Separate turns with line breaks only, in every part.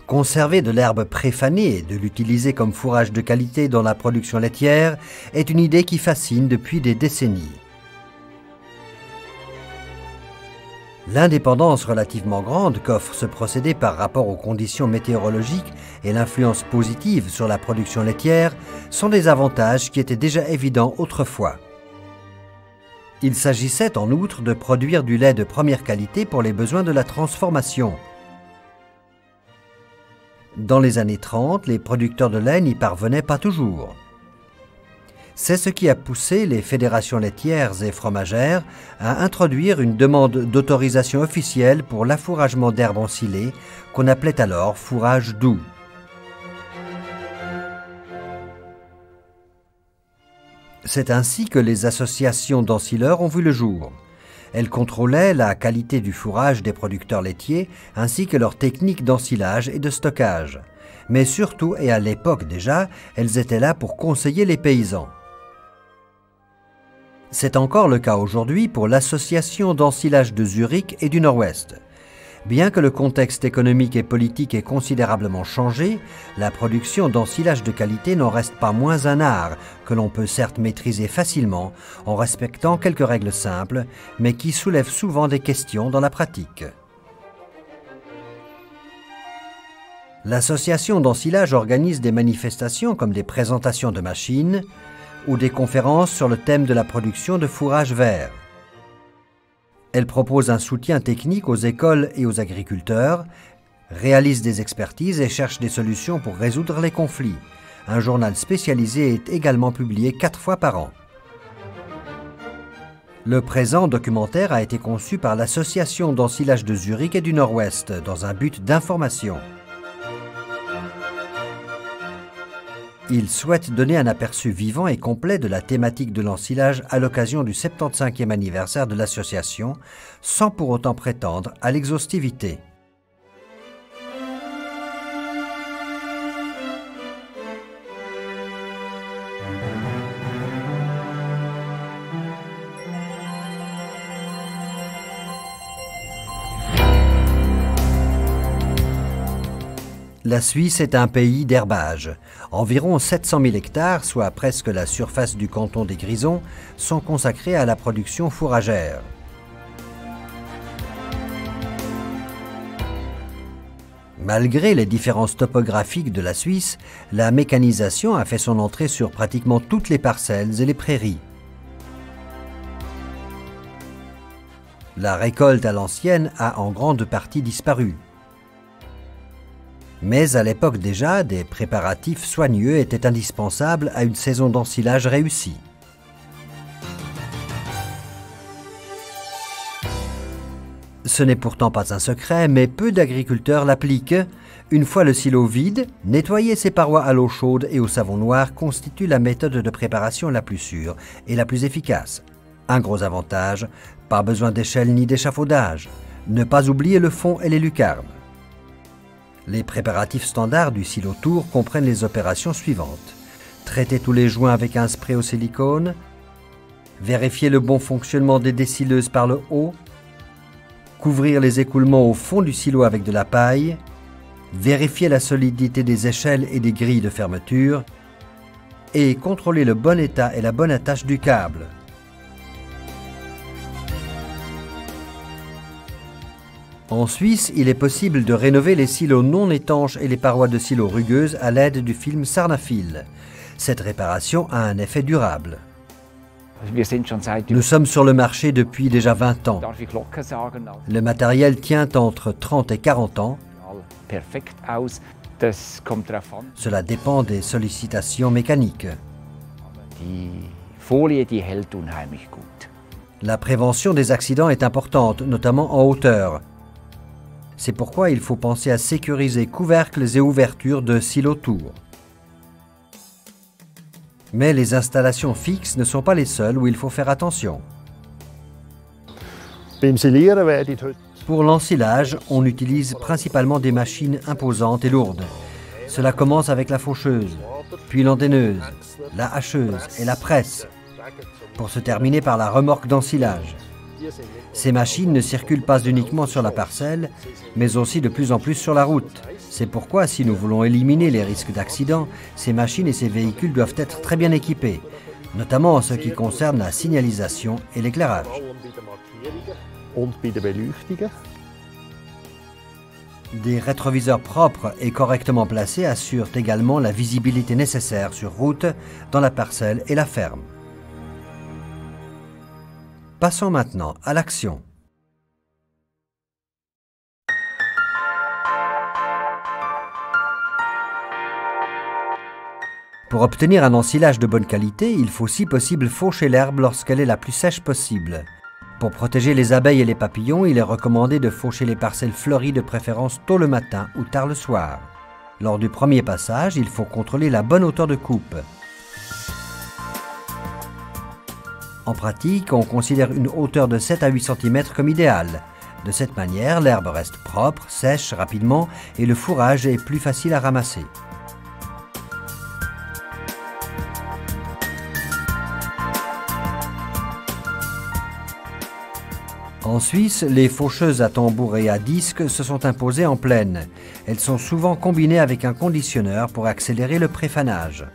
Conserver de l'herbe préfanée et de l'utiliser comme fourrage de qualité dans la production laitière est une idée qui fascine depuis des décennies. L'indépendance relativement grande qu'offre ce procédé par rapport aux conditions météorologiques et l'influence positive sur la production laitière sont des avantages qui étaient déjà évidents autrefois. Il s'agissait en outre de produire du lait de première qualité pour les besoins de la transformation. Dans les années 30, les producteurs de lait n'y parvenaient pas toujours. C'est ce qui a poussé les fédérations laitières et fromagères à introduire une demande d'autorisation officielle pour l'affouragement d'herbes ensilées, qu'on appelait alors fourrage doux. C'est ainsi que les associations d'ensileurs ont vu le jour. Elles contrôlaient la qualité du fourrage des producteurs laitiers ainsi que leur technique d'ensilage et de stockage. Mais surtout, et à l'époque déjà, elles étaient là pour conseiller les paysans. C'est encore le cas aujourd'hui pour l'association d'ensilage de Zurich et du Nord-Ouest. Bien que le contexte économique et politique ait considérablement changé, la production d'ensilage de qualité n'en reste pas moins un art que l'on peut certes maîtriser facilement en respectant quelques règles simples, mais qui soulève souvent des questions dans la pratique. L'association d'ensilage organise des manifestations comme des présentations de machines, ou des conférences sur le thème de la production de fourrage vert. Elle propose un soutien technique aux écoles et aux agriculteurs, réalise des expertises et cherche des solutions pour résoudre les conflits. Un journal spécialisé est également publié 4 fois par an. Le présent documentaire a été conçu par l'Association d'ensilage de Zurich et du Nord-Ouest dans un but d'information. Il souhaite donner un aperçu vivant et complet de la thématique de l'ensilage à l'occasion du 75e anniversaire de l'association, sans pour autant prétendre à l'exhaustivité. La Suisse est un pays d'herbage. Environ 700 000 hectares, soit presque la surface du canton des Grisons, sont consacrés à la production fourragère. Malgré les différences topographiques de la Suisse, la mécanisation a fait son entrée sur pratiquement toutes les parcelles et les prairies. La récolte à l'ancienne a en grande partie disparu. Mais à l'époque déjà, des préparatifs soigneux étaient indispensables à une saison d'ensilage réussie. Ce n'est pourtant pas un secret, mais peu d'agriculteurs l'appliquent. Une fois le silo vide, nettoyer ses parois à l'eau chaude et au savon noir constitue la méthode de préparation la plus sûre et la plus efficace. Un gros avantage, pas besoin d'échelle ni d'échafaudage. Ne pas oublier le fond et les lucarnes. Les préparatifs standards du silo tour comprennent les opérations suivantes. Traiter tous les joints avec un spray au silicone, vérifier le bon fonctionnement des dessileuses par le haut, couvrir les écoulements au fond du silo avec de la paille, vérifier la solidité des échelles et des grilles de fermeture et contrôler le bon état et la bonne attache du câble. En Suisse, il est possible de rénover les silos non étanches et les parois de silos rugueuses à l'aide du film Sarnafil. Cette réparation a un effet durable. Nous sommes sur le marché depuis déjà 20 ans. Le matériel tient entre 30 et 40 ans. Cela dépend des sollicitations mécaniques. La prévention des accidents est importante, notamment en hauteur. C'est pourquoi il faut penser à sécuriser couvercles et ouvertures de silos tour. Mais les installations fixes ne sont pas les seules où il faut faire attention. Pour l'ensilage, on utilise principalement des machines imposantes et lourdes. Cela commence avec la faucheuse, puis l'endaineuse, la hacheuse et la presse, pour se terminer par la remorque d'ensilage. Ces machines ne circulent pas uniquement sur la parcelle, mais aussi de plus en plus sur la route. C'est pourquoi, si nous voulons éliminer les risques d'accident, ces machines et ces véhicules doivent être très bien équipés, notamment en ce qui concerne la signalisation et l'éclairage. Des rétroviseurs propres et correctement placés assurent également la visibilité nécessaire sur route, dans la parcelle et la ferme. Passons maintenant à l'action. Pour obtenir un ensilage de bonne qualité, il faut si possible faucher l'herbe lorsqu'elle est la plus sèche possible. Pour protéger les abeilles et les papillons, il est recommandé de faucher les parcelles fleuries de préférence tôt le matin ou tard le soir. Lors du premier passage, il faut contrôler la bonne hauteur de coupe. En pratique, on considère une hauteur de 7 à 8 cm comme idéale. De cette manière, l'herbe reste propre, sèche rapidement et le fourrage est plus facile à ramasser. En Suisse, les faucheuses à tambour et à disque se sont imposées en plaine. Elles sont souvent combinées avec un conditionneur pour accélérer le préfanage.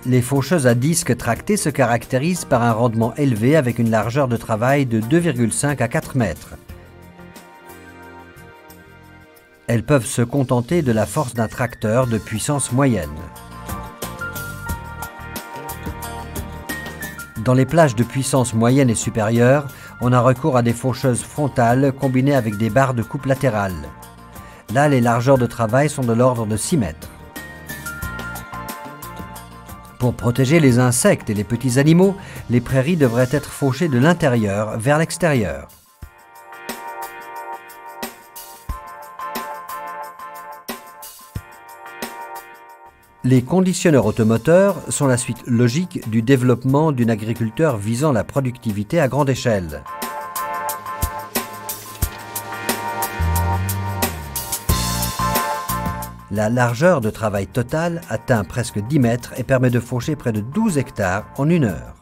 Les faucheuses à disque tracté se caractérisent par un rendement élevé avec une largeur de travail de 2,5 à 4 mètres. Elles peuvent se contenter de la force d'un tracteur de puissance moyenne. Dans les plages de puissance moyenne et supérieure, on a recours à des faucheuses frontales combinées avec des barres de coupe latérales. Là, les largeurs de travail sont de l'ordre de 6 mètres. Pour protéger les insectes et les petits animaux, les prairies devraient être fauchées de l'intérieur vers l'extérieur. Les conditionneurs automoteurs sont la suite logique du développement d'une agriculture visant la productivité à grande échelle. La largeur de travail totale atteint presque 10 mètres et permet de faucher près de 12 hectares en 1 heure.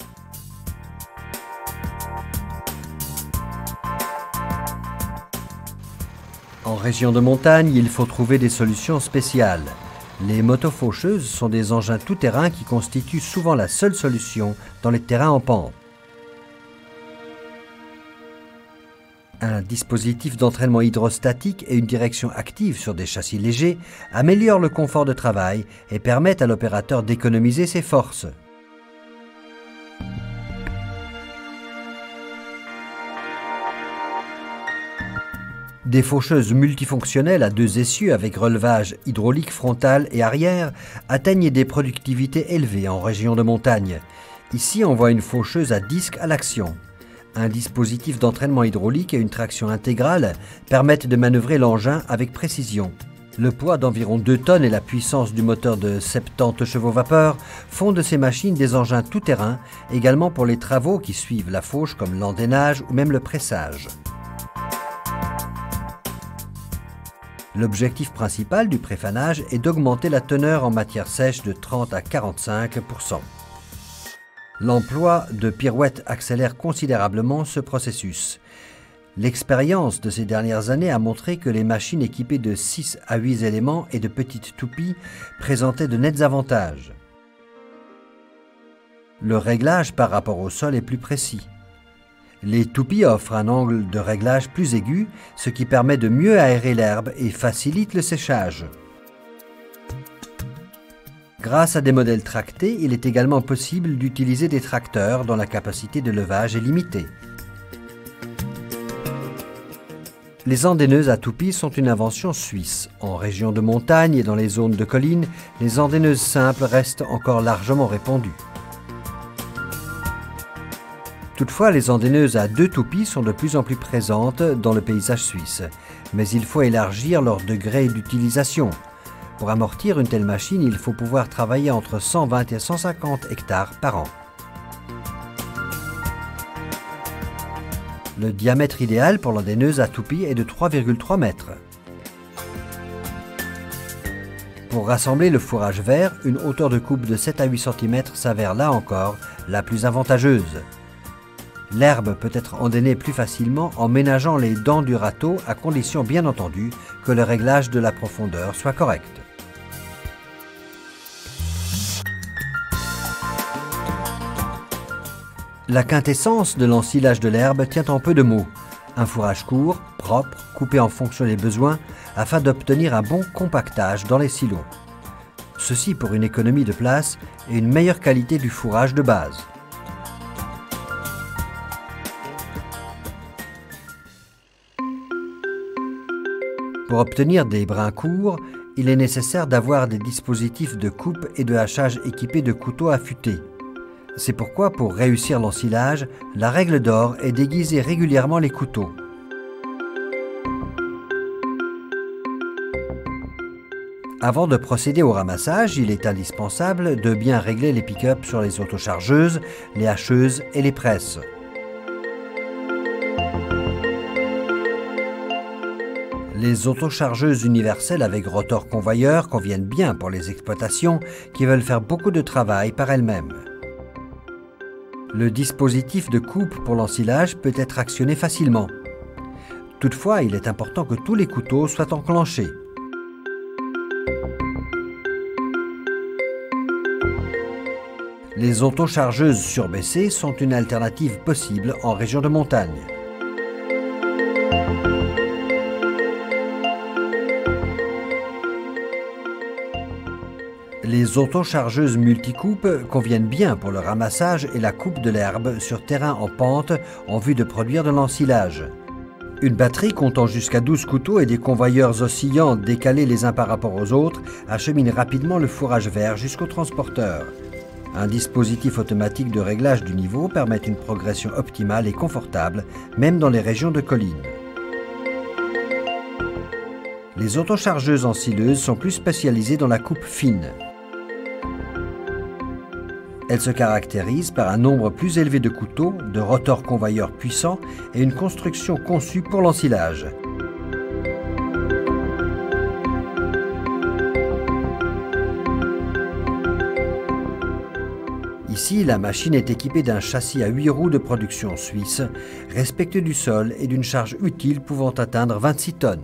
En région de montagne, il faut trouver des solutions spéciales. Les motofaucheuses sont des engins tout-terrain qui constituent souvent la seule solution dans les terrains en pente. Un dispositif d'entraînement hydrostatique et une direction active sur des châssis légers améliorent le confort de travail et permettent à l'opérateur d'économiser ses forces. Des faucheuses multifonctionnelles à 2 essieux avec relevage hydraulique frontal et arrière atteignent des productivités élevées en région de montagne. Ici, on voit une faucheuse à disque à l'action. Un dispositif d'entraînement hydraulique et une traction intégrale permettent de manœuvrer l'engin avec précision. Le poids d'environ 2 tonnes et la puissance du moteur de 70 chevaux vapeur font de ces machines des engins tout-terrain, également pour les travaux qui suivent la fauche comme l'endainage ou même le pressage. L'objectif principal du préfanage est d'augmenter la teneur en matière sèche de 30 à 45 %. L'emploi de pirouettes accélère considérablement ce processus. L'expérience de ces dernières années a montré que les machines équipées de 6 à 8 éléments et de petites toupies présentaient de nets avantages. Le réglage par rapport au sol est plus précis. Les toupies offrent un angle de réglage plus aigu, ce qui permet de mieux aérer l'herbe et facilite le séchage. Grâce à des modèles tractés, il est également possible d'utiliser des tracteurs dont la capacité de levage est limitée. Les endaineuses à toupies sont une invention suisse. En région de montagne et dans les zones de collines, les endaineuses simples restent encore largement répandues. Toutefois, les endaineuses à 2 toupies sont de plus en plus présentes dans le paysage suisse, mais il faut élargir leur degré d'utilisation. Pour amortir une telle machine, il faut pouvoir travailler entre 120 et 150 hectares par an. Le diamètre idéal pour l'endaineuse à toupie est de 3,3 mètres. Pour rassembler le fourrage vert, une hauteur de coupe de 7 à 8 cm s'avère là encore la plus avantageuse. L'herbe peut être endainée plus facilement en ménageant les dents du râteau à condition bien entendu que le réglage de la profondeur soit correct. La quintessence de l'ensilage de l'herbe tient en peu de mots. Un fourrage court, propre, coupé en fonction des besoins afin d'obtenir un bon compactage dans les silos. Ceci pour une économie de place et une meilleure qualité du fourrage de base. Pour obtenir des brins courts, il est nécessaire d'avoir des dispositifs de coupe et de hachage équipés de couteaux affûtés. C'est pourquoi, pour réussir l'ensilage, la règle d'or est d'aiguiser régulièrement les couteaux. Avant de procéder au ramassage, il est indispensable de bien régler les pick-up sur les autochargeuses, les hacheuses et les presses. Les autochargeuses universelles avec rotor convoyeur conviennent bien pour les exploitations qui veulent faire beaucoup de travail par elles-mêmes. Le dispositif de coupe pour l'ensilage peut être actionné facilement. Toutefois, il est important que tous les couteaux soient enclenchés. Les autochargeuses surbaissées sont une alternative possible en région de montagne. Les autochargeuses multicoupes conviennent bien pour le ramassage et la coupe de l'herbe sur terrain en pente en vue de produire de l'ensilage. Une batterie comptant jusqu'à 12 couteaux et des convoyeurs oscillants décalés les uns par rapport aux autres achemine rapidement le fourrage vert jusqu'au transporteur. Un dispositif automatique de réglage du niveau permet une progression optimale et confortable, même dans les régions de collines. Les autochargeuses ensileuses sont plus spécialisées dans la coupe fine. Elles se caractérisent par un nombre plus élevé de couteaux, de rotors convoyeurs puissants et une construction conçue pour l'ensilage. Ici, la machine est équipée d'un châssis à 8 roues de production suisse, respectueux du sol et d'une charge utile pouvant atteindre 26 tonnes.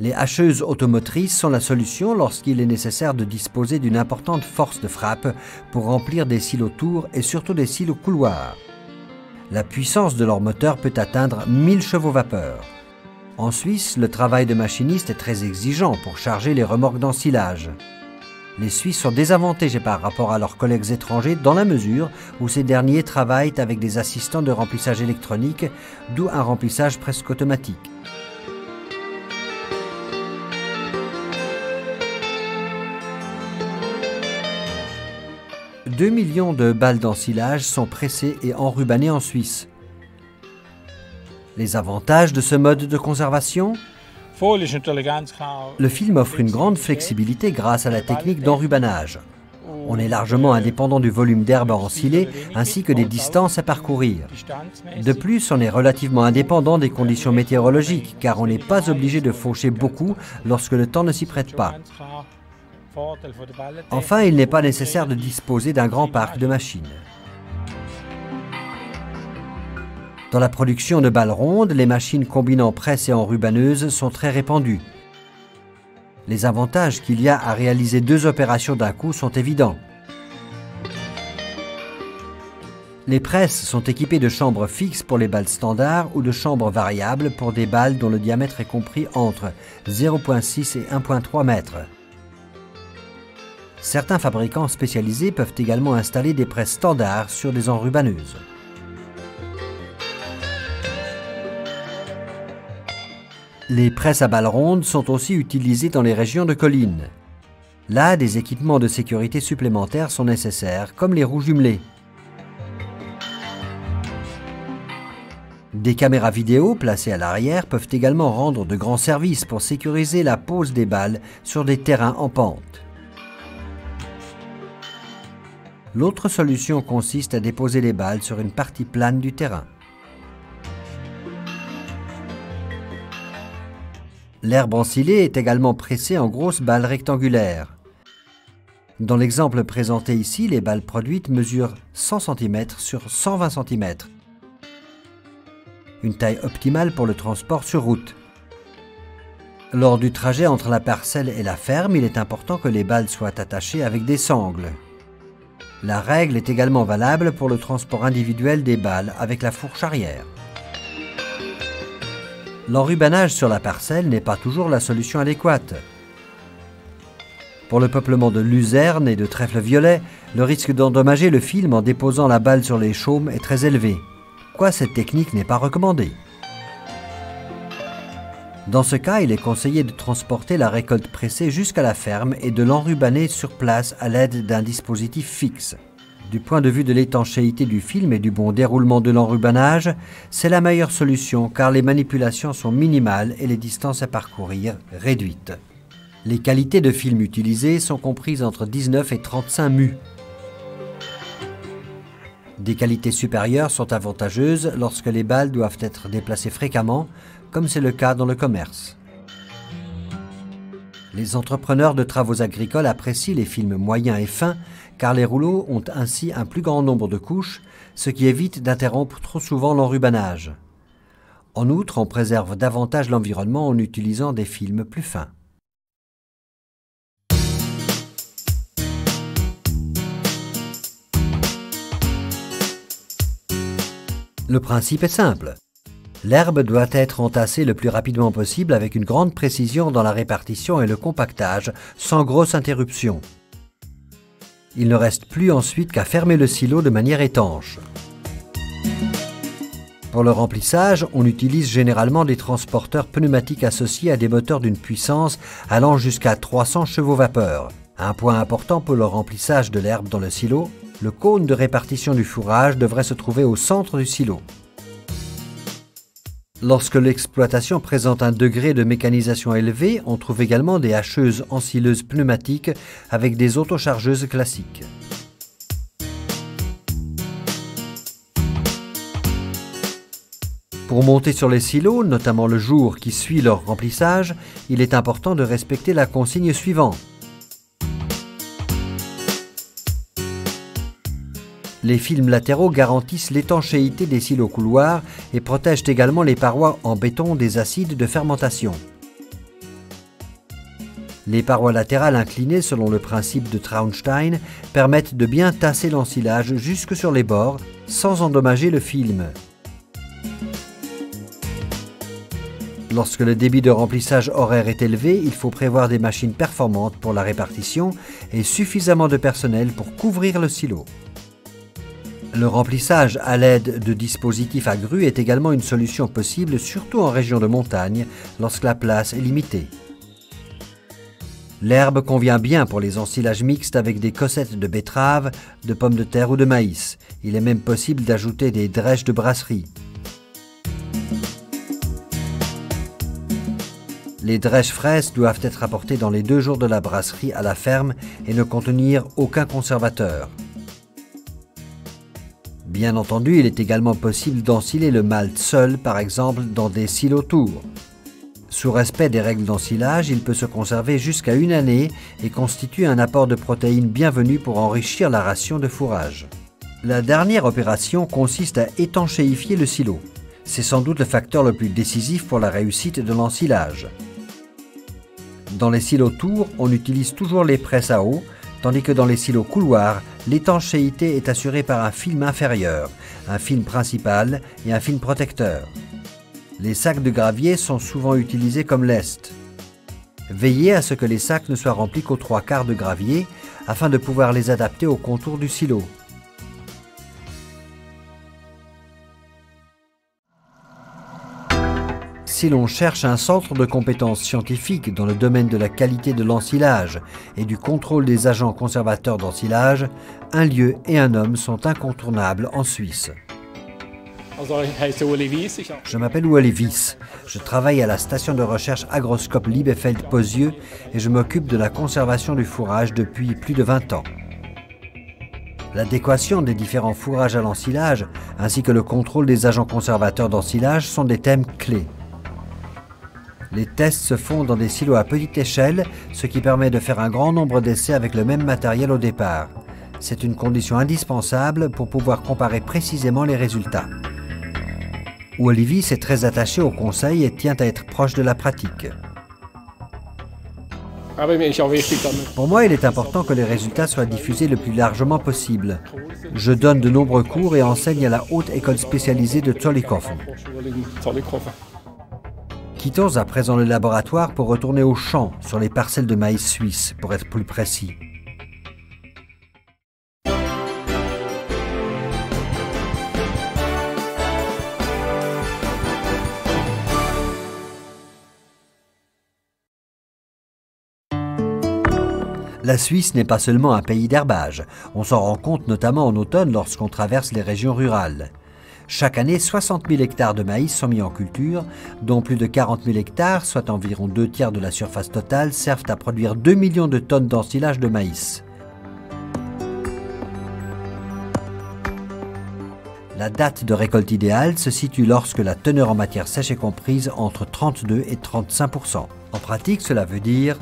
Les hacheuses automotrices sont la solution lorsqu'il est nécessaire de disposer d'une importante force de frappe pour remplir des silos tours et surtout des silos couloirs. La puissance de leur moteur peut atteindre 1000 chevaux vapeur. En Suisse, le travail de machiniste est très exigeant pour charger les remorques d'ensilage. Les Suisses sont désavantagés par rapport à leurs collègues étrangers dans la mesure où ces derniers travaillent avec des assistants de remplissage électronique, d'où un remplissage presque automatique. 2 millions de balles d'ensilage sont pressées et enrubannées en Suisse. Les avantages de ce mode de conservation? Le film offre une grande flexibilité grâce à la technique d'enrubanage. On est largement indépendant du volume d'herbe à ensiler ainsi que des distances à parcourir. De plus, on est relativement indépendant des conditions météorologiques car on n'est pas obligé de faucher beaucoup lorsque le temps ne s'y prête pas. Enfin, il n'est pas nécessaire de disposer d'un grand parc de machines. Dans la production de balles rondes, les machines combinant presse et enrubaneuse sont très répandues. Les avantages qu'il y a à réaliser 2 opérations d'un coup sont évidents. Les presses sont équipées de chambres fixes pour les balles standards ou de chambres variables pour des balles dont le diamètre est compris entre 0,6 et 1,3 mètres. Certains fabricants spécialisés peuvent également installer des presses standards sur des enrubaneuses. Les presses à balles rondes sont aussi utilisées dans les régions de collines. Là, des équipements de sécurité supplémentaires sont nécessaires, comme les roues jumelées. Des caméras vidéo placées à l'arrière peuvent également rendre de grands services pour sécuriser la pose des balles sur des terrains en pente. L'autre solution consiste à déposer les balles sur une partie plane du terrain. L'herbe ensilée est également pressée en grosses balles rectangulaires. Dans l'exemple présenté ici, les balles produites mesurent 100 cm sur 120 cm. Une taille optimale pour le transport sur route. Lors du trajet entre la parcelle et la ferme, il est important que les balles soient attachées avec des sangles. La règle est également valable pour le transport individuel des balles avec la fourche arrière. L'enrubanage sur la parcelle n'est pas toujours la solution adéquate. Pour le peuplement de luzerne et de trèfle violet, le risque d'endommager le film en déposant la balle sur les chaumes est très élevé. Pourquoi cette technique n'est pas recommandée? Dans ce cas, il est conseillé de transporter la récolte pressée jusqu'à la ferme et de l'enrubaner sur place à l'aide d'un dispositif fixe. Du point de vue de l'étanchéité du film et du bon déroulement de l'enrubanage, c'est la meilleure solution car les manipulations sont minimales et les distances à parcourir réduites. Les qualités de film utilisées sont comprises entre 19 et 35 µ. Des qualités supérieures sont avantageuses lorsque les balles doivent être déplacées fréquemment, comme c'est le cas dans le commerce. Les entrepreneurs de travaux agricoles apprécient les films moyens et fins car les rouleaux ont ainsi un plus grand nombre de couches, ce qui évite d'interrompre trop souvent l'enrubanage. En outre, on préserve davantage l'environnement en utilisant des films plus fins. Le principe est simple. L'herbe doit être entassée le plus rapidement possible avec une grande précision dans la répartition et le compactage, sans grosse interruption. Il ne reste plus ensuite qu'à fermer le silo de manière étanche. Pour le remplissage, on utilise généralement des transporteurs pneumatiques associés à des moteurs d'une puissance allant jusqu'à 300 chevaux-vapeur. Un point important pour le remplissage de l'herbe dans le silo, le cône de répartition du fourrage devrait se trouver au centre du silo. Lorsque l'exploitation présente un degré de mécanisation élevé, on trouve également des hacheuses ensileuses pneumatiques avec des autochargeuses classiques. Pour monter sur les silos, notamment le jour qui suit leur remplissage, il est important de respecter la consigne suivante. Les films latéraux garantissent l'étanchéité des silos couloirs et protègent également les parois en béton des acides de fermentation. Les parois latérales inclinées selon le principe de Traunstein permettent de bien tasser l'ensilage jusque sur les bords sans endommager le film. Lorsque le débit de remplissage horaire est élevé, il faut prévoir des machines performantes pour la répartition et suffisamment de personnel pour couvrir le silo. Le remplissage à l'aide de dispositifs à grue est également une solution possible, surtout en région de montagne, lorsque la place est limitée. L'herbe convient bien pour les ensilages mixtes avec des cossettes de betterave, de pommes de terre ou de maïs. Il est même possible d'ajouter des drèches de brasserie. Les drèches fraises doivent être apportées dans les 2 jours de la brasserie à la ferme et ne contenir aucun conservateur. Bien entendu, il est également possible d'ensiler le malt seul, par exemple dans des silos tours. Sous respect des règles d'ensilage, il peut se conserver jusqu'à 1 année et constitue un apport de protéines bienvenu pour enrichir la ration de fourrage. La dernière opération consiste à étanchéifier le silo. C'est sans doute le facteur le plus décisif pour la réussite de l'ensilage. Dans les silos tours, on utilise toujours les presses à eau, tandis que dans les silos couloirs, l'étanchéité est assurée par un film inférieur, un film principal et un film protecteur. Les sacs de gravier sont souvent utilisés comme lest. Veillez à ce que les sacs ne soient remplis qu'aux 3/4 de gravier afin de pouvoir les adapter au contour du silo. Si l'on cherche un centre de compétences scientifiques dans le domaine de la qualité de l'ensilage et du contrôle des agents conservateurs d'ensilage, un lieu et un homme sont incontournables en Suisse. Je m'appelle Ueli Wies. Je travaille à la station de recherche Agroscope Liebefeld-Pozieux et je m'occupe de la conservation du fourrage depuis plus de 20 ans. L'adéquation des différents fourrages à l'ensilage ainsi que le contrôle des agents conservateurs d'ensilage sont des thèmes clés. Les tests se font dans des silos à petite échelle, ce qui permet de faire un grand nombre d'essais avec le même matériel au départ. C'est une condition indispensable pour pouvoir comparer précisément les résultats. Olivier est très attaché au conseil et tient à être proche de la pratique. Pour moi, il est important que les résultats soient diffusés le plus largement possible. Je donne de nombreux cours et enseigne à la haute école spécialisée de Zollikofen. Quittons à présent le laboratoire pour retourner au champ, sur les parcelles de maïs suisse, pour être plus précis. La Suisse n'est pas seulement un pays d'herbage. On s'en rend compte notamment en automne lorsqu'on traverse les régions rurales. Chaque année, 60 000 hectares de maïs sont mis en culture, dont plus de 40 000 hectares, soit environ 2/3 de la surface totale, servent à produire 2 millions de tonnes d'ensilage de maïs. La date de récolte idéale se situe lorsque la teneur en matière sèche est comprise entre 32 et 35%. En pratique, cela veut dire...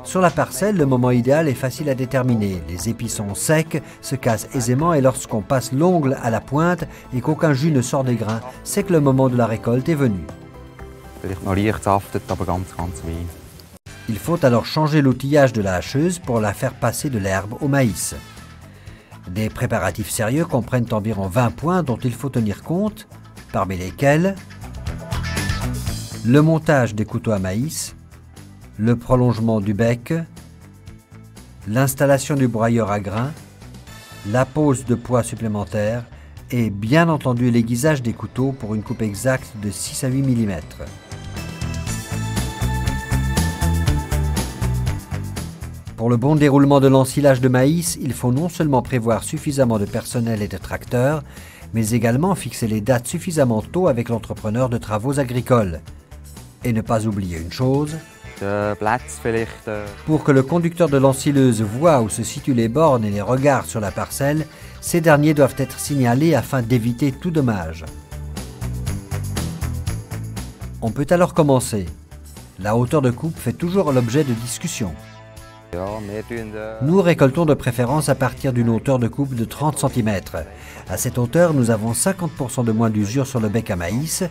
Sur la parcelle, le moment idéal est facile à déterminer. Les épis sont secs, se cassent aisément et lorsqu'on passe l'ongle à la pointe et qu'aucun jus ne sort des grains, c'est que le moment de la récolte est venu. Il faut alors changer l'outillage de la hacheuse pour la faire passer de l'herbe au maïs. Des préparatifs sérieux comprennent environ 20 points dont il faut tenir compte, parmi lesquels le montage des couteaux à maïs, le prolongement du bec, l'installation du broyeur à grains, la pose de poids supplémentaires et bien entendu l'aiguisage des couteaux pour une coupe exacte de 6 à 8 mm. Pour le bon déroulement de l'ensilage de maïs, il faut non seulement prévoir suffisamment de personnel et de tracteurs, mais également fixer les dates suffisamment tôt avec l'entrepreneur de travaux agricoles. Et ne pas oublier une chose, pour que le conducteur de l'ensileuse voie où se situent les bornes et les regards sur la parcelle, ces derniers doivent être signalés afin d'éviter tout dommage. On peut alors commencer. La hauteur de coupe fait toujours l'objet de discussions. Nous récoltons de préférence à partir d'une hauteur de coupe de 30 cm. À cette hauteur, nous avons 50% de moins d'usure sur le bec à maïs,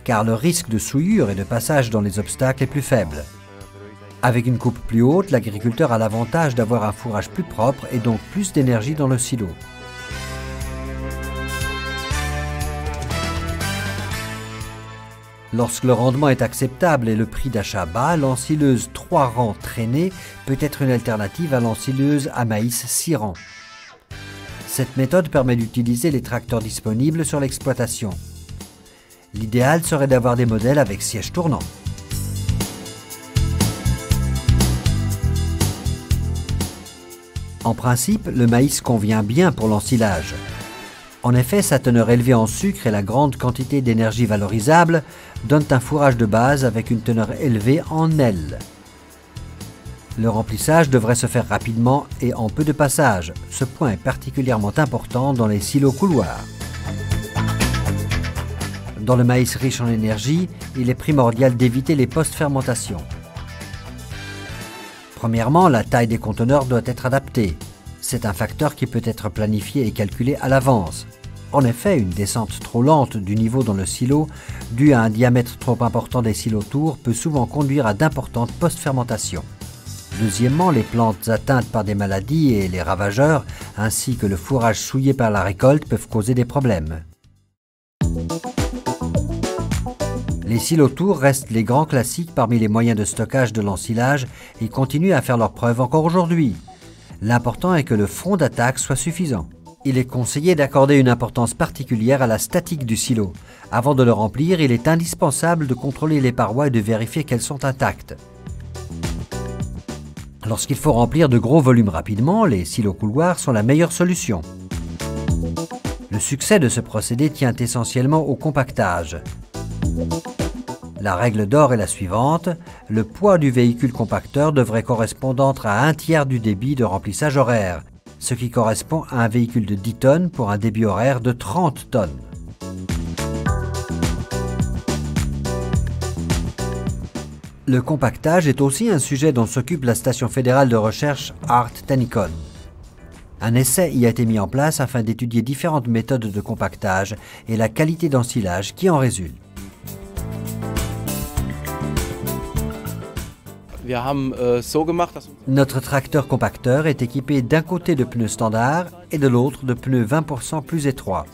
car le risque de souillure et de passage dans les obstacles est plus faible. Avec une coupe plus haute, l'agriculteur a l'avantage d'avoir un fourrage plus propre et donc plus d'énergie dans le silo. Lorsque le rendement est acceptable et le prix d'achat bas, l'ensileuse 3 rangs traînée peut être une alternative à l'ensileuse à maïs 6 rangs. Cette méthode permet d'utiliser les tracteurs disponibles sur l'exploitation. L'idéal serait d'avoir des modèles avec siège tournant. En principe, le maïs convient bien pour l'ensilage. En effet, sa teneur élevée en sucre et la grande quantité d'énergie valorisable donnent un fourrage de base avec une teneur élevée en L. Le remplissage devrait se faire rapidement et en peu de passages. Ce point est particulièrement important dans les silos couloirs. Dans le maïs riche en énergie, il est primordial d'éviter les post-fermentations. Premièrement, la taille des conteneurs doit être adaptée. C'est un facteur qui peut être planifié et calculé à l'avance. En effet, une descente trop lente du niveau dans le silo, due à un diamètre trop important des silotours, peut souvent conduire à d'importantes post-fermentations. Deuxièmement, les plantes atteintes par des maladies et les ravageurs, ainsi que le fourrage souillé par la récolte, peuvent causer des problèmes. Les silotours restent les grands classiques parmi les moyens de stockage de l'ensilage et continuent à faire leurs preuves encore aujourd'hui. L'important est que le front d'attaque soit suffisant. Il est conseillé d'accorder une importance particulière à la statique du silo. Avant de le remplir, il est indispensable de contrôler les parois et de vérifier qu'elles sont intactes. Lorsqu'il faut remplir de gros volumes rapidement, les silos couloirs sont la meilleure solution. Le succès de ce procédé tient essentiellement au compactage. La règle d'or est la suivante, le poids du véhicule compacteur devrait correspondre à 1/3 du débit de remplissage horaire, ce qui correspond à un véhicule de 10 tonnes pour un débit horaire de 30 tonnes. Le compactage est aussi un sujet dont s'occupe la station fédérale de recherche Art Tennicon. Un essai y a été mis en place afin d'étudier différentes méthodes de compactage et la qualité d'ensilage qui en résulte. Notre tracteur compacteur est équipé d'un côté de pneus standards et de l'autre de pneus 20% plus étroits.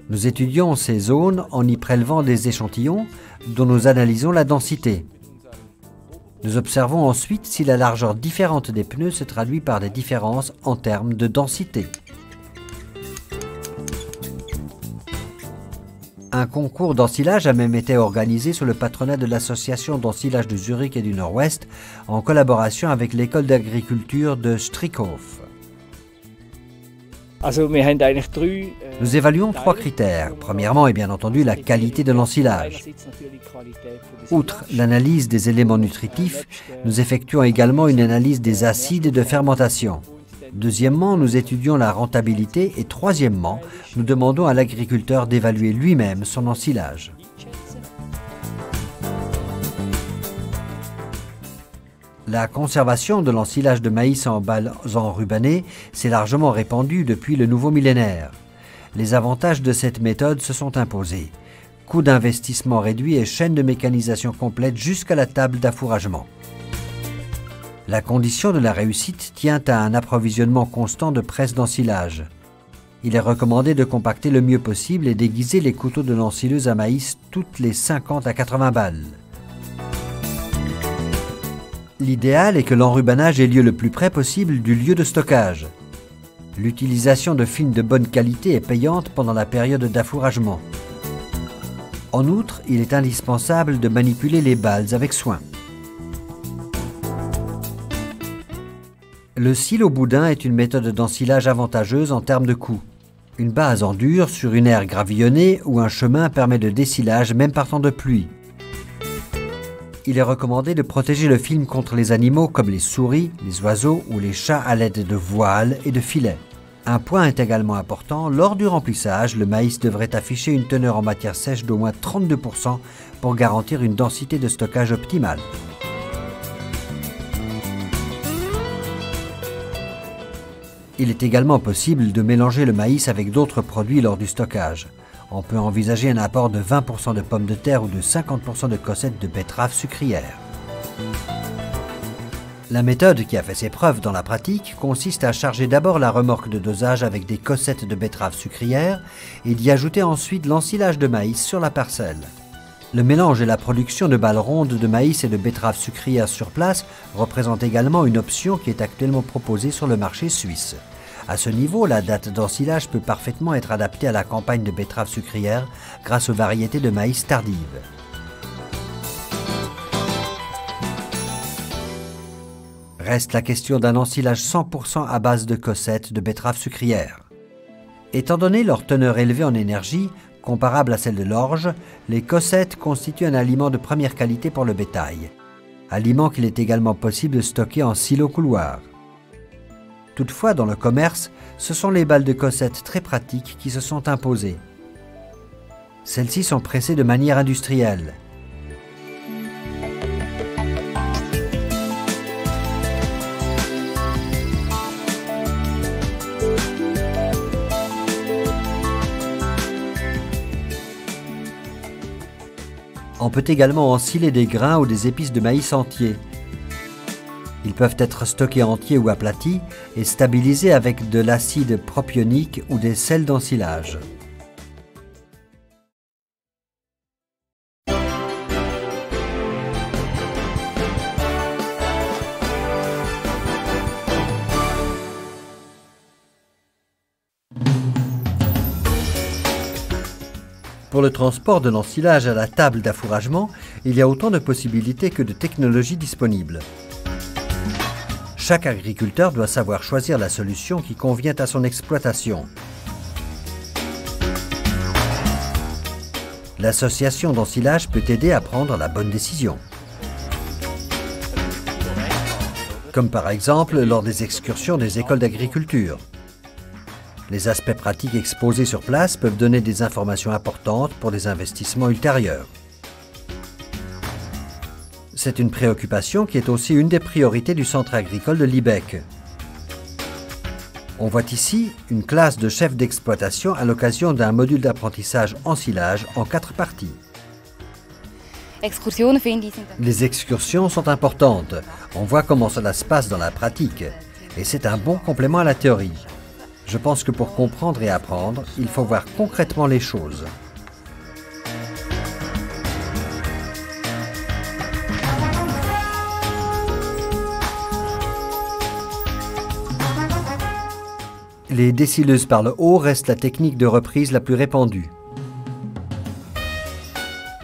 Nous étudions ces zones en y prélevant des échantillons dont nous analysons la densité. Nous observons ensuite si la largeur différente des pneus se traduit par des différences en termes de densité. Un concours d'ensilage a même été organisé sous le patronat de l'association d'ensilage de Zurich et du Nord-Ouest en collaboration avec l'école d'agriculture de Strickhof. Nous évaluons 3 critères. Premièrement, et bien entendu, la qualité de l'ensilage. Outre l'analyse des éléments nutritifs, nous effectuons également une analyse des acides de fermentation. Deuxièmement, nous étudions la rentabilité et troisièmement, nous demandons à l'agriculteur d'évaluer lui-même son ensilage. La conservation de l'ensilage de maïs en balles enrubannées s'est largement répandue depuis le nouveau millénaire. Les avantages de cette méthode se sont imposés. Coût d'investissement réduit et chaîne de mécanisation complète jusqu'à la table d'affouragement. La condition de la réussite tient à un approvisionnement constant de presse d'ensilage. Il est recommandé de compacter le mieux possible et d'aiguiser les couteaux de l'ensileuse à maïs toutes les 50 à 80 balles. L'idéal est que l'enrubanage ait lieu le plus près possible du lieu de stockage. L'utilisation de fines de bonne qualité est payante pendant la période d'affouragement. En outre, il est indispensable de manipuler les balles avec soin. Le silo boudin est une méthode d'ensilage avantageuse en termes de coût. Une base en dur sur une aire gravillonnée ou un chemin permet de dessilage même par temps de pluie. Il est recommandé de protéger le film contre les animaux comme les souris, les oiseaux ou les chats à l'aide de voiles et de filets. Un point est également important, lors du remplissage, le maïs devrait afficher une teneur en matière sèche d'au moins 32% pour garantir une densité de stockage optimale. Il est également possible de mélanger le maïs avec d'autres produits lors du stockage. On peut envisager un apport de 20% de pommes de terre ou de 50% de cossettes de betterave sucrière. La méthode qui a fait ses preuves dans la pratique consiste à charger d'abord la remorque de dosage avec des cossettes de betterave sucrière et d'y ajouter ensuite l'ensilage de maïs sur la parcelle. Le mélange et la production de balles rondes de maïs et de betterave sucrière sur place représente également une option qui est actuellement proposée sur le marché suisse. À ce niveau, la date d'ensilage peut parfaitement être adaptée à la campagne de betterave sucrière grâce aux variétés de maïs tardives. Reste la question d'un ensilage 100% à base de cossettes de betterave sucrière. Étant donné leur teneur élevée en énergie, comparable à celle de l'orge, les cossettes constituent un aliment de première qualité pour le bétail. Aliment qu'il est également possible de stocker en silo couloir. Toutefois, dans le commerce, ce sont les balles de cossettes très pratiques qui se sont imposées. Celles-ci sont pressées de manière industrielle. On peut également ensiler des grains ou des épices de maïs entiers. Ils peuvent être stockés entiers ou aplatis et stabilisés avec de l'acide propionique ou des sels d'ensilage. Pour le transport de l'ensilage à la table d'affouragement, il y a autant de possibilités que de technologies disponibles. Chaque agriculteur doit savoir choisir la solution qui convient à son exploitation. L'association d'ensilage peut aider à prendre la bonne décision. Comme par exemple lors des excursions des écoles d'agriculture. Les aspects pratiques exposés sur place peuvent donner des informations importantes pour des investissements ultérieurs. C'est une préoccupation qui est aussi une des priorités du centre agricole de Liebeek. On voit ici une classe de chefs d'exploitation à l'occasion d'un module d'apprentissage en silage en 4 parties. Les excursions sont importantes. On voit comment cela se passe dans la pratique. Et c'est un bon complément à la théorie. Je pense que pour comprendre et apprendre, il faut voir concrètement les choses. Les décileuses par le haut restent la technique de reprise la plus répandue.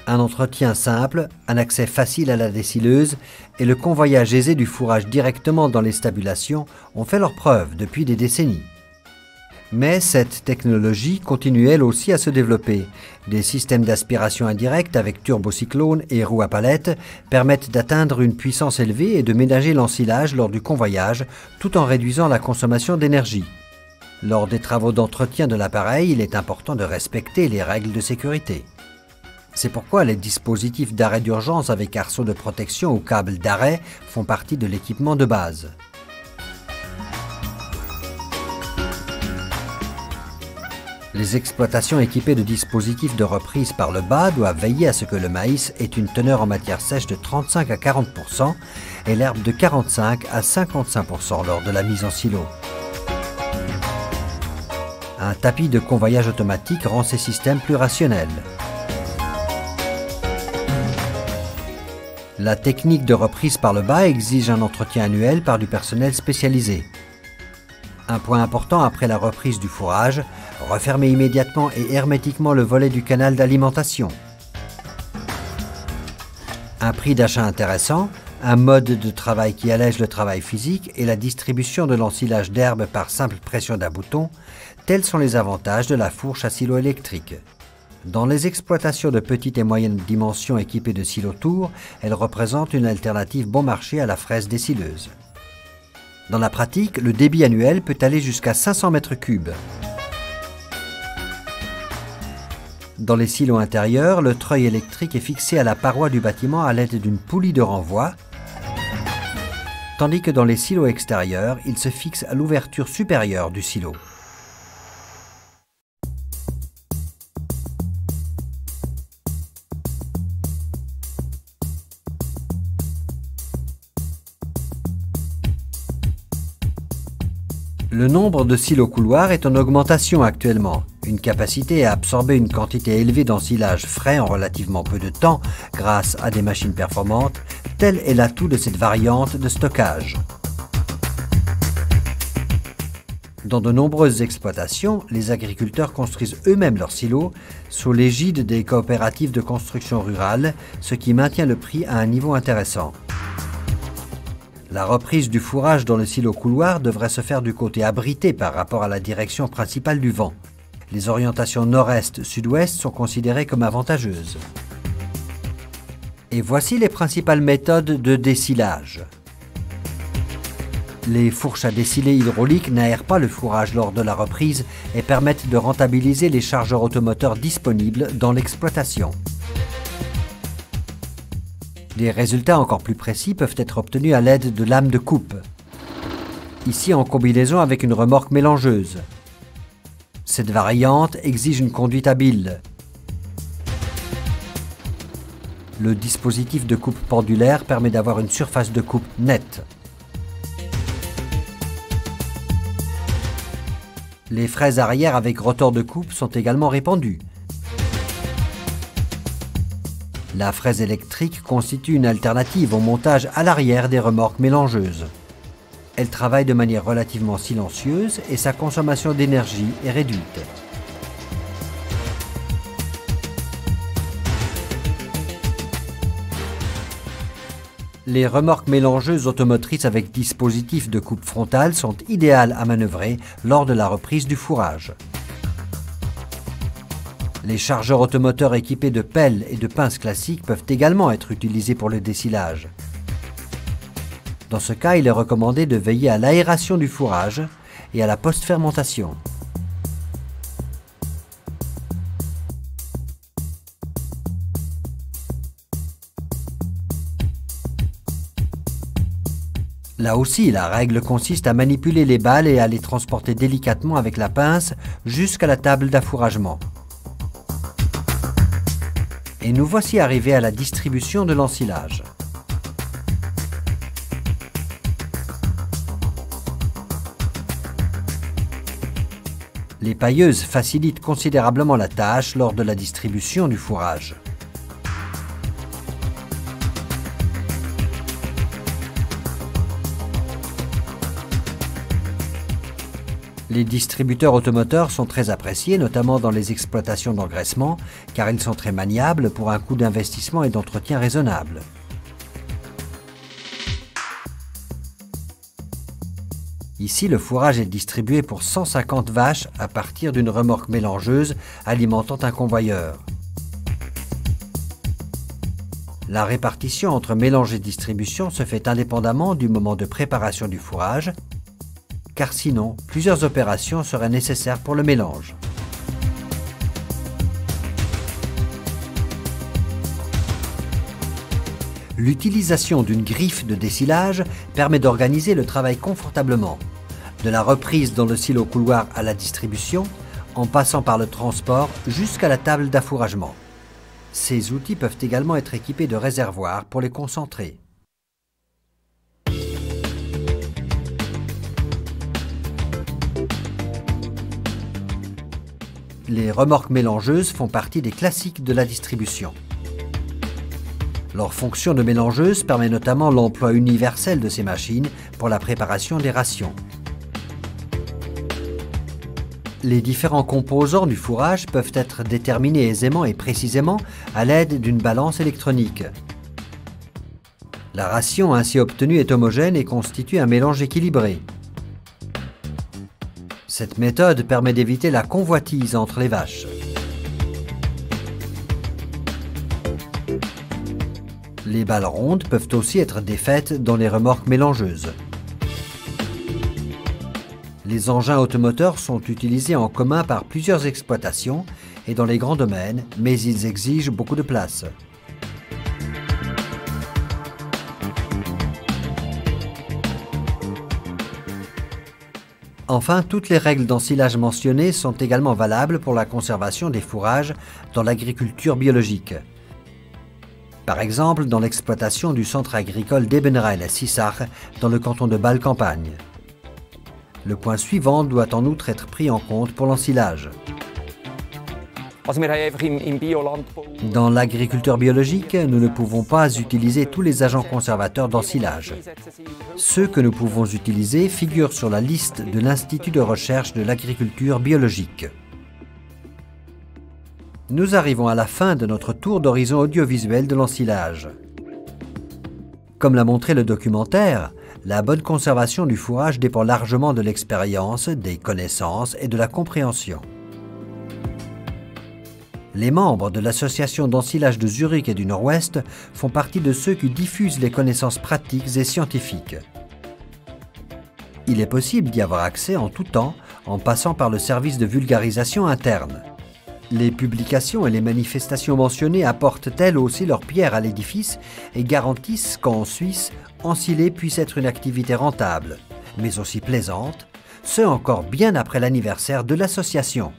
Un entretien simple, un accès facile à la décileuse et le convoyage aisé du fourrage directement dans les stabulations ont fait leurs preuves depuis des décennies. Mais cette technologie continue elle aussi à se développer. Des systèmes d'aspiration indirecte avec turbocyclone et roues à palettes permettent d'atteindre une puissance élevée et de ménager l'ensilage lors du convoyage tout en réduisant la consommation d'énergie. Lors des travaux d'entretien de l'appareil, il est important de respecter les règles de sécurité. C'est pourquoi les dispositifs d'arrêt d'urgence avec arceaux de protection ou câbles d'arrêt font partie de l'équipement de base. Les exploitations équipées de dispositifs de reprise par le bas doivent veiller à ce que le maïs ait une teneur en matière sèche de 35 à 40% et l'herbe de 45 à 55% lors de la mise en silo. Un tapis de convoyage automatique rend ces systèmes plus rationnels. La technique de reprise par le bas exige un entretien annuel par du personnel spécialisé. Un point important après la reprise du fourrage, refermer immédiatement et hermétiquement le volet du canal d'alimentation. Un prix d'achat intéressant, un mode de travail qui allège le travail physique et la distribution de l'ensilage d'herbe par simple pression d'un bouton, tels sont les avantages de la fourche à silo électrique. Dans les exploitations de petite et moyenne dimension équipées de silotours, elle représente une alternative bon marché à la fraise décileuse. Dans la pratique, le débit annuel peut aller jusqu'à 500 mètres cubes. Dans les silos intérieurs, le treuil électrique est fixé à la paroi du bâtiment à l'aide d'une poulie de renvoi, tandis que dans les silos extérieurs, il se fixe à l'ouverture supérieure du silo. Le nombre de silos couloirs est en augmentation actuellement. Une capacité à absorber une quantité élevée d'ensilage frais en relativement peu de temps grâce à des machines performantes, tel est l'atout de cette variante de stockage. Dans de nombreuses exploitations, les agriculteurs construisent eux-mêmes leurs silos sous l'égide des coopératives de construction rurale, ce qui maintient le prix à un niveau intéressant. La reprise du fourrage dans le silo couloir devrait se faire du côté abrité par rapport à la direction principale du vent. Les orientations nord-est-sud-ouest sont considérées comme avantageuses. Et voici les principales méthodes de dessilage. Les fourches à dessiler hydrauliques n'aèrent pas le fourrage lors de la reprise et permettent de rentabiliser les chargeurs automoteurs disponibles dans l'exploitation. Des résultats encore plus précis peuvent être obtenus à l'aide de lames de coupe, ici en combinaison avec une remorque mélangeuse. Cette variante exige une conduite habile. Le dispositif de coupe pendulaire permet d'avoir une surface de coupe nette. Les fraises arrière avec rotor de coupe sont également répandues. La fraise électrique constitue une alternative au montage à l'arrière des remorques mélangeuses. Elle travaille de manière relativement silencieuse et sa consommation d'énergie est réduite. Les remorques mélangeuses automotrices avec dispositif de coupe frontale sont idéales à manœuvrer lors de la reprise du fourrage. Les chargeurs automoteurs équipés de pelles et de pinces classiques peuvent également être utilisés pour le dessilage. Dans ce cas, il est recommandé de veiller à l'aération du fourrage et à la post-fermentation. Là aussi, la règle consiste à manipuler les balles et à les transporter délicatement avec la pince jusqu'à la table d'affouragement. Et nous voici arrivés à la distribution de l'ensilage. Les pailleuses facilitent considérablement la tâche lors de la distribution du fourrage. Les distributeurs automoteurs sont très appréciés, notamment dans les exploitations d'engraissement, car ils sont très maniables pour un coût d'investissement et d'entretien raisonnable. Ici, le fourrage est distribué pour 150 vaches à partir d'une remorque mélangeuse alimentant un convoyeur. La répartition entre mélange et distribution se fait indépendamment du moment de préparation du fourrage, car sinon, plusieurs opérations seraient nécessaires pour le mélange. L'utilisation d'une griffe de dessilage permet d'organiser le travail confortablement, de la reprise dans le silo couloir à la distribution, en passant par le transport jusqu'à la table d'affouragement. Ces outils peuvent également être équipés de réservoirs pour les concentrer. Les remorques mélangeuses font partie des classiques de la distribution. Leur fonction de mélangeuse permet notamment l'emploi universel de ces machines pour la préparation des rations. Les différents composants du fourrage peuvent être déterminés aisément et précisément à l'aide d'une balance électronique. La ration ainsi obtenue est homogène et constitue un mélange équilibré. Cette méthode permet d'éviter la convoitise entre les vaches. Les balles rondes peuvent aussi être défaites dans les remorques mélangeuses. Les engins automoteurs sont utilisés en commun par plusieurs exploitations et dans les grands domaines, mais ils exigent beaucoup de place. Enfin, toutes les règles d'ensilage mentionnées sont également valables pour la conservation des fourrages dans l'agriculture biologique. Par exemple, dans l'exploitation du centre agricole d'Ebenrail à Sissach, dans le canton de Bâle-Campagne. Le point suivant doit en outre être pris en compte pour l'ensilage. Dans l'agriculture biologique, nous ne pouvons pas utiliser tous les agents conservateurs d'ensilage. Ceux que nous pouvons utiliser figurent sur la liste de l'Institut de recherche de l'agriculture biologique. Nous arrivons à la fin de notre tour d'horizon audiovisuel de l'ensilage. Comme l'a montré le documentaire, la bonne conservation du fourrage dépend largement de l'expérience, des connaissances et de la compréhension. Les membres de l'association d'ensilage de Zurich et du Nord-Ouest font partie de ceux qui diffusent les connaissances pratiques et scientifiques. Il est possible d'y avoir accès en tout temps en passant par le service de vulgarisation interne. Les publications et les manifestations mentionnées apportent elles aussi leur pierre à l'édifice et garantissent qu'en Suisse, ensiler puisse être une activité rentable, mais aussi plaisante, ce encore bien après l'anniversaire de l'association.